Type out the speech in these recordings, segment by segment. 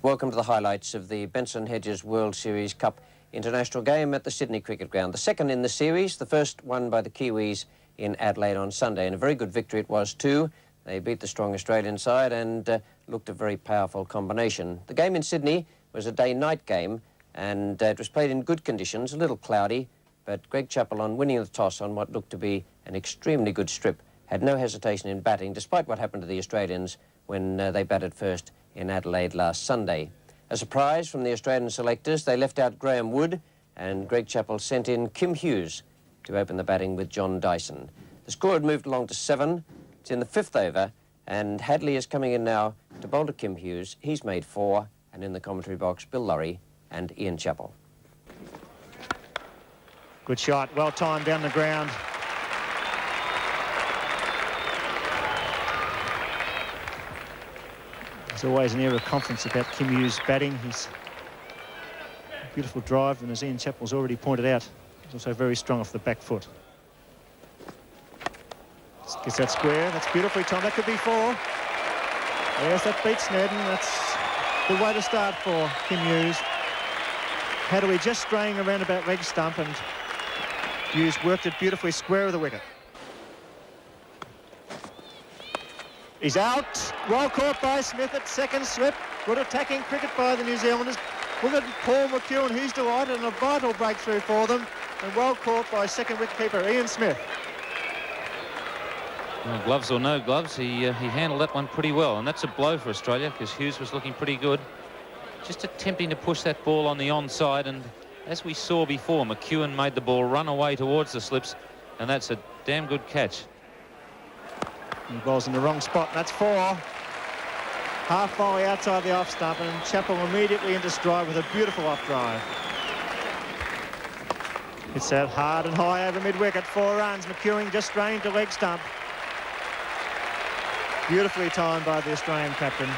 Welcome to the highlights of the Benson Hedges World Series Cup international game at the Sydney Cricket Ground. The second in the series, the first won by the Kiwis in Adelaide on Sunday, and a very good victory it was too. They beat the strong Australian side and looked a very powerful combination. The game in Sydney was a day-night game, and it was played in good conditions, a little cloudy, but Greg Chappell, on winning the toss on what looked to be an extremely good strip, had no hesitation in batting, despite what happened to the Australians when they batted first in Adelaide last Sunday. A surprise from the Australian selectors, they left out Graham Wood, and Greg Chappell sent in Kim Hughes to open the batting with John Dyson. The score had moved along to 7. It's in the 5th over, and Hadley is coming in now to bowl to Kim Hughes. He's made 4, and in the commentary box, Bill Lurry and Ian Chappell. Good shot, well timed down the ground. There's always an air of confidence about Kim Hughes' batting. He's a beautiful drive, and as Ian Chappell's already pointed out, he's also very strong off the back foot. Gets that square, that's beautifully timed. That could be 4. Yes, that beats Snedden. That's the way to start for Kim Hughes. Hadley just straying around about leg stump, and Hughes worked it beautifully square of the wicket. He's out. Well caught by Smith at second slip. Good attacking cricket by the New Zealanders. Look at Paul McEwen, he's delighted, and a vital breakthrough for them. And well caught by second wicketkeeper Ian Smith. Well, gloves or no gloves, he handled that one pretty well, and that's a blow for Australia because Hughes was looking pretty good. Just attempting to push that ball on the onside, and as we saw before, McEwen made the ball run away towards the slips, and that's a damn good catch. He bowls in the wrong spot, and that's 4. Half volley outside the off stump, and Chappell immediately into stride with a beautiful off drive. Hits out hard and high over mid-wicket, 4 runs. McEwen just strained to leg stump. Beautifully timed by the Australian captain.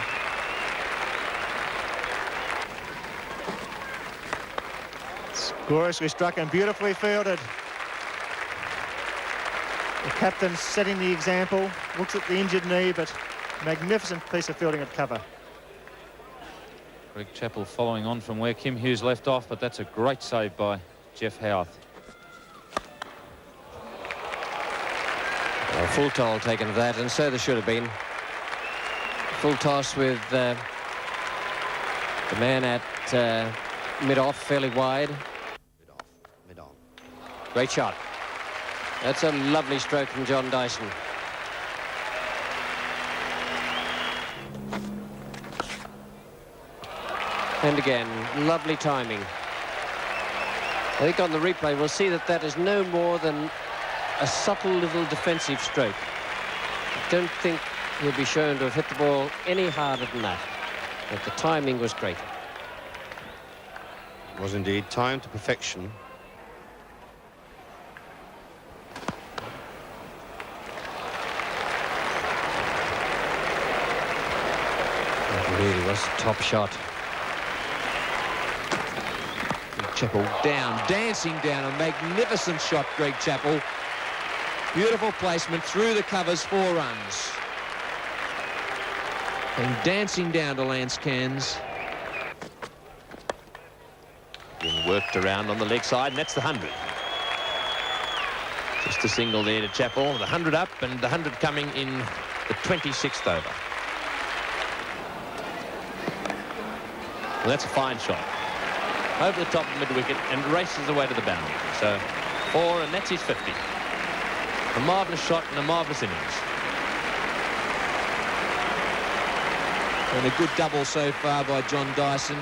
It's gloriously struck and beautifully fielded. The captain setting the example, looks at the injured knee, but magnificent piece of fielding at cover. Greg Chappell following on from where Kim Hughes left off, but that's a great save by Jeff Howarth. A full toll taken of that, and so there should have been. Full toss with the man at mid-off, fairly wide. Mid-on. Great shot. That's a lovely stroke from John Dyson. And again, lovely timing. I think on the replay we'll see that that is no more than a subtle little defensive stroke. I don't think he'll be shown to have hit the ball any harder than that, but the timing was great. It was indeed timed to perfection. It really was a top shot. Chappell down, dancing down, a magnificent shot, Greg Chappell. Beautiful placement through the covers, 4 runs. And dancing down to Lance Cairns. Being worked around on the leg side, and that's the 100. Just a single there to Chappell, the 100 up, and the 100 coming in the 26th over. Well, that's a fine shot. Over the top of mid-wicket and races away to the boundary. So 4, and that's his 50. A marvellous shot and a marvellous innings. And a good double so far by John Dyson.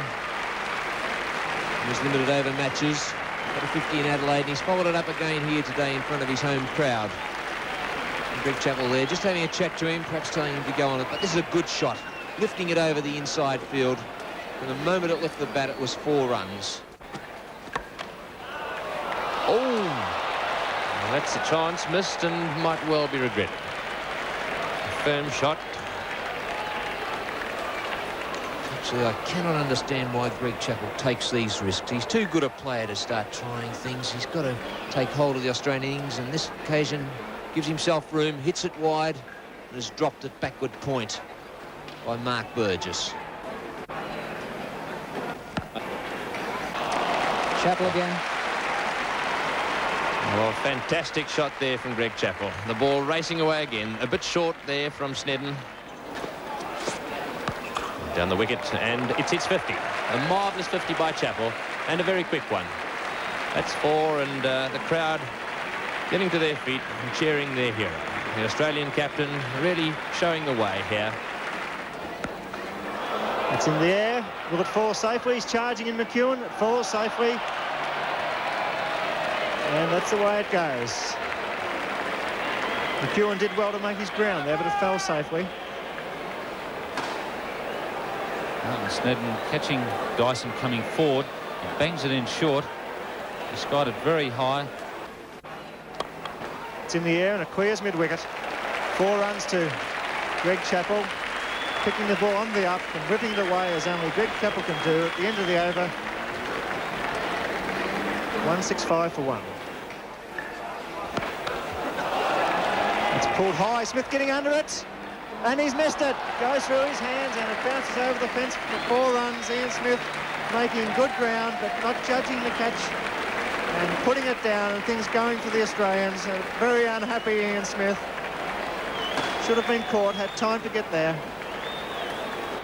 He was limited over matches. Got a 50 in Adelaide, and he's followed it up again here today in front of his home crowd. And Greg Chappell there, just having a chat to him, perhaps telling him to go on it. But this is a good shot, lifting it over the inside field. And the moment it left the bat, it was 4 runs. Oh! Well, that's a chance missed and might well be regretted. A firm shot. Actually, I cannot understand why Greg Chappell takes these risks. He's too good a player to start trying things. He's got to take hold of the Australian innings, and this occasion gives himself room, hits it wide, and has dropped it backward point by Mark Burgess. Chappell again. Well, fantastic shot there from Greg Chappell. The ball racing away again. A bit short there from Snedden. Down the wicket, and it's 50. A marvellous 50 by Chappell, and a very quick one. That's 4, and the crowd getting to their feet and cheering their hero. The Australian captain really showing the way here. It's in the air. Will it fall safely? He's charging in McEwen. It falls safely. And that's the way it goes. McEwen did well to make his ground there, but it fell safely. Martin Snedden catching Dyson coming forward. He bangs it in short. He skied it very high. It's in the air and it clears mid-wicket. 4 runs to Greg Chappell, picking the ball on the up and whipping it away as only Greg Chappell can do at the end of the over. 165 for 1. It's pulled high. Smith getting under it. And he's missed it. Goes through his hands and it bounces over the fence for 4 runs. Ian Smith making good ground but not judging the catch and putting it down, and things going for the Australians. Very unhappy Ian Smith. Should have been caught, had time to get there.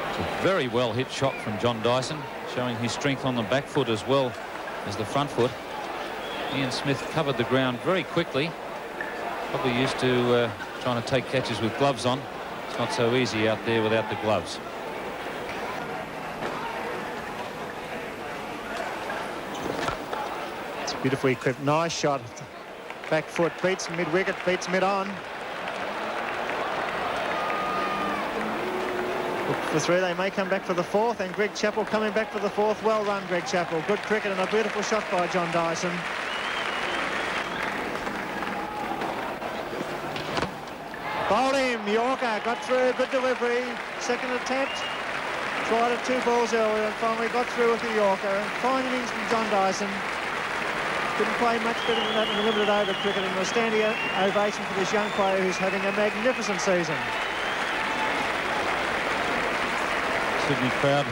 It's a very well hit shot from John Dyson, showing his strength on the back foot as well as the front foot. Ian Smith covered the ground very quickly. Probably used to trying to take catches with gloves on. It's not so easy out there without the gloves. It's beautifully clipped. Nice shot. Back foot beats mid-wicket, beats mid-on. Look for 3. They may come back for the 4th, and Greg Chappell coming back for the 4th. Well run, Greg Chappell. Good cricket and a beautiful shot by John Dyson. Bowled him. Yorker got through. Good delivery. Second attempt. Tried it 2 balls earlier and finally got through with the Yorker. Fine innings from John Dyson. Couldn't play much better than that in the limited over cricket, and a standing ovation for this young player who's having a magnificent season. Sydney crowd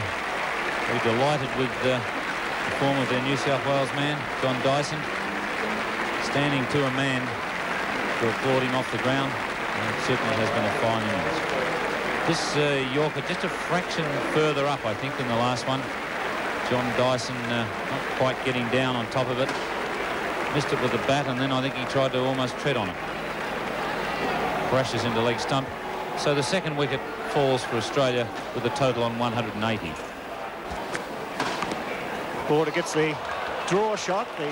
very delighted with the form of their New South Wales man, John Dyson, standing to a man to applaud him off the ground. And it certainly has been a fine innings. This Yorker just a fraction further up, I think, than the last one. John Dyson not quite getting down on top of it. Missed it with the bat, and then I think he tried to almost tread on it. Crashes into leg stump. So the second wicket falls for Australia with a total on 180. Border gets the draw shot, the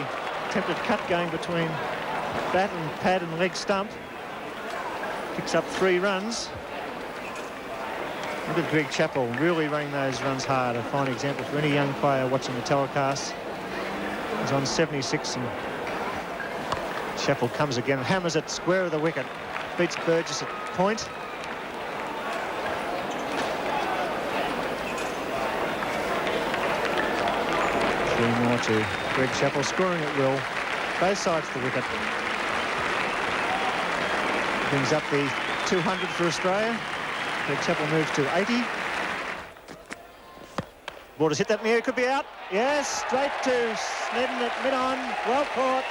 attempted cut going between bat and pad and leg stump. Picks up 3 runs. Look at Greg Chappell really running those runs hard. A fine example for any young player watching the telecast. He's on 76, and Chappell comes again, hammers it square of the wicket. Beats Burgess at point. 3 more to Greg Chappell, scoring at will. Both sides of the wicket. Brings up the 200 for Australia. Greg Chappell moves to 80. Borders hit that in the air, could be out. Yes, straight to Snedden at mid-on. Well caught.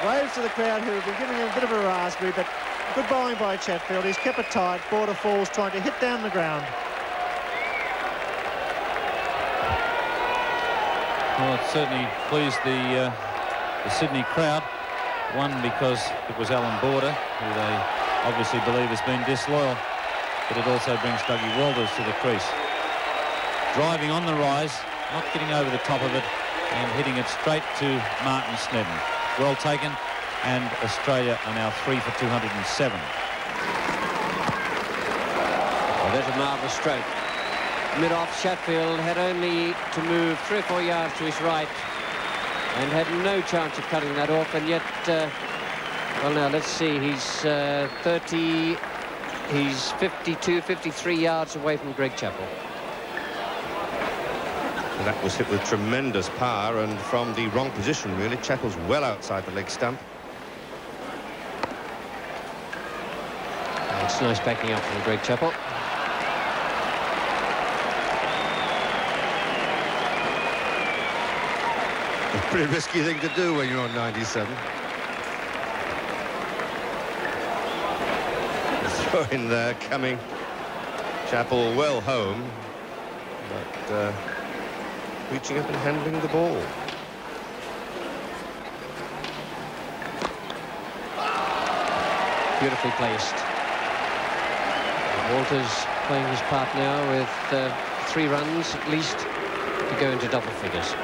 Waves to the crowd who have been giving him a bit of a raspberry, but good bowling by Chatfield. He's kept it tight. Border falls, trying to hit down the ground. Well, it certainly pleased the Sydney crowd. One, because it was Alan Border, who they obviously believe has been disloyal, but it also brings Dougie Walters to the crease. Driving on the rise, not getting over the top of it, and hitting it straight to Martin Snedden. Well taken, and Australia are now 3 for 207. Well, there's a marvellous stroke. Mid-off, Chatfield had only to move 3 or 4 yards to his right and had no chance of cutting that off, and yet, well, now let's see, he's 30, he's 52, 53 yards away from Greg Chappell. That was hit with tremendous power and from the wrong position, really. Chappell's well outside the leg stump. It's nice backing up from Greg Chappell. pretty risky thing to do when you're on 97. The throw in there coming. Chappell well home, but reaching up and handling the ball. Beautifully placed. Walters playing his part now with 3 runs at least to go into double figures.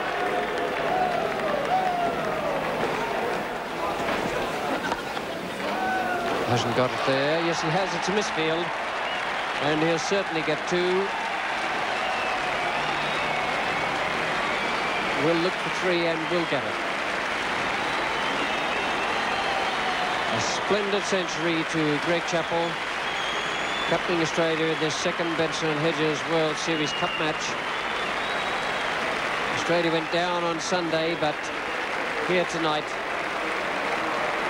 Hasn't got it there. Yes, he has. It's a misfield. And he'll certainly get 2. We'll look for 3 and we'll get it. A splendid century to Greg Chappell, captaining Australia in this second Benson and Hedges World Series Cup match. Australia went down on Sunday, but here tonight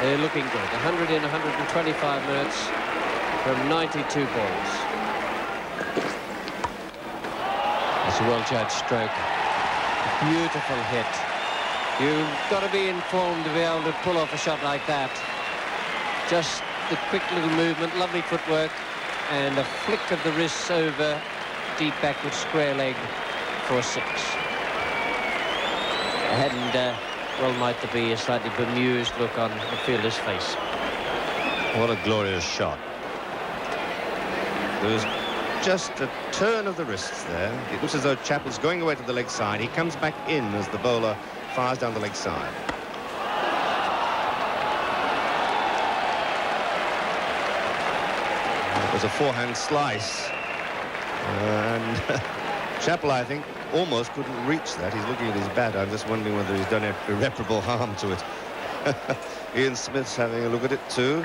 they're looking good. 100 in 125 minutes from 92 balls. It's a well-judged stroke. Beautiful hit. You've got to be informed to be able to pull off a shot like that. Just the quick little movement, lovely footwork, and a flick of the wrists over deep backward square leg for 6. And well, might there be a slightly bemused look on the fielder's face. What a glorious shot. There's just a turn of the wrists there. It looks as though Chappell's going away to the leg side. He comes back in as the bowler fires down the leg side. It was a forehand slice. And Chappell, I think, almost couldn't reach that. He's looking at his bat. I'm just wondering whether he's done irreparable harm to it. Ian Smith's having a look at it too.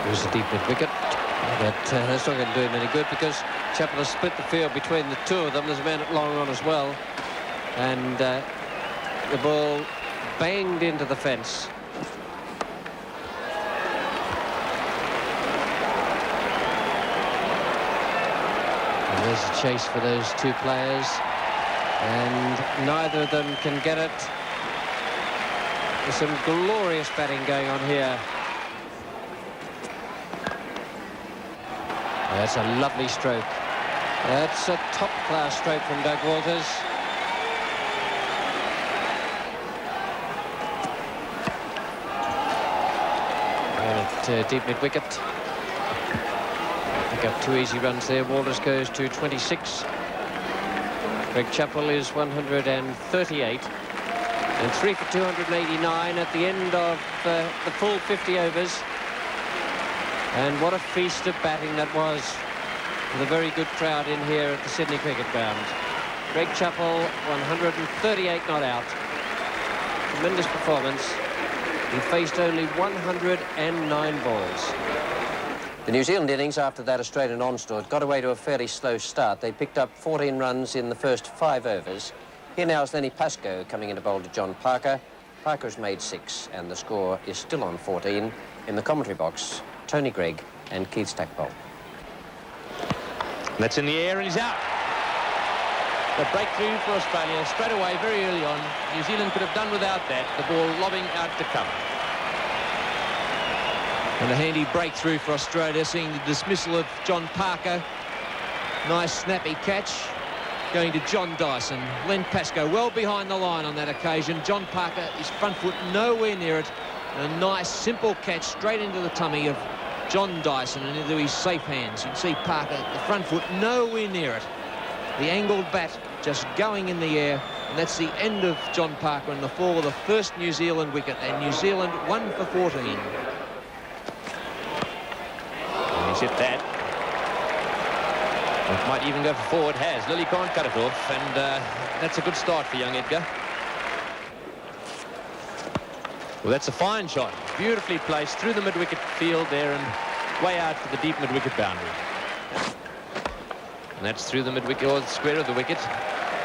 There's a deep mid-wicket, but that's not going to do him any good because Chappell has split the field between the 2 of them. There's a man at long on as well, and the ball banged into the fence. And there's a chase for those 2 players, and neither of them can get it. There's some glorious batting going on here. That's a lovely stroke. That's a top-class stroke from Doug Walters. At deep mid-wicket. Pick up 2 easy runs there. Walters goes to 26. Greg Chappell is 138. And 3 for 289 at the end of the full 50 overs. And what a feast of batting that was with a very good crowd in here at the Sydney Cricket Ground. Greg Chappell, 138 not out. Tremendous performance. He faced only 109 balls. The New Zealand innings after that Australian onslaught got away to a fairly slow start. They picked up 14 runs in the first 5 overs. Here now is Lenny Pascoe coming in to bowl to John Parker. Parker has made 6 and the score is still on 14. In the commentary box, Tony Greig and Keith Stackpole. That's in the air and he's out. The breakthrough for Australia straight away, very early on. New Zealand could have done without that. The ball lobbing out to cover. And a handy breakthrough for Australia, seeing the dismissal of John Parker. Nice snappy catch going to John Dyson. Len Pascoe well behind the line on that occasion. John Parker, his front foot nowhere near it. A nice simple catch straight into the tummy of John Dyson and into his safe hands. You can see Parker, the front foot nowhere near it. The angled bat just going in the air, and that's the end of John Parker and the fall of the first New Zealand wicket, and New Zealand 1 for 14. And he's hit that. It might even go forward. Has Lily can't cut it off, and that's a good start for young Edgar. Well, that's a fine shot, beautifully placed through the mid-wicket field there and way out for the deep mid-wicket boundary. And that's through the mid-wicket or the square of the wicket.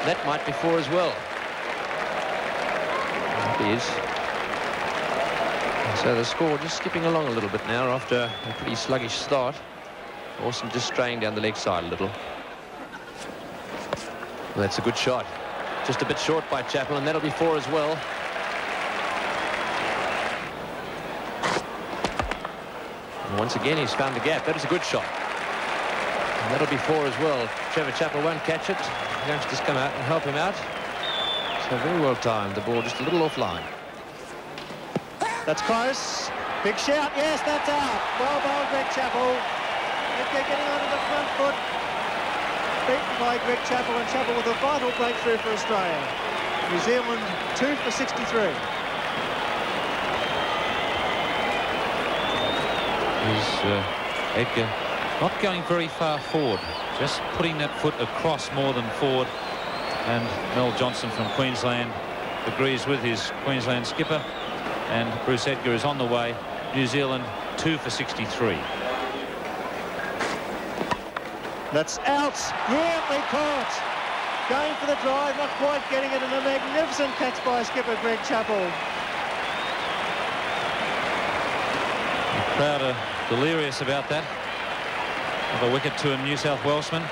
That might be 4 as well. It is. So the score just skipping along a little bit now after a pretty sluggish start. Awesome just straying down the leg side a little. Well, that's a good shot. Just a bit short by Chappell, and that'll be 4 as well. And once again, he's found the gap. That is a good shot. And that'll be 4 as well. Trevor Chappell won't catch it. The youngsters come out and help him out. So very well timed. The ball just a little offline. That's close. Big shout. Yes, that's out. Well bowled, Greg Chappell. Edgar getting onto the front foot. Beaten by Greg Chappell, and Chappell with a vital breakthrough for Australia. New Zealand 2 for 63. Is Edgar not going very far forward, just putting that foot across more than forward. And Mel Johnson from Queensland agrees with his Queensland skipper, and Bruce Edgar is on the way. New Zealand 2 for 63. That's out. Brilliantly caught. Going for the drive, not quite getting it, and a magnificent catch by skipper Greg Chappell. The crowd are delirious about that. Of a wicket to a New South Welshman.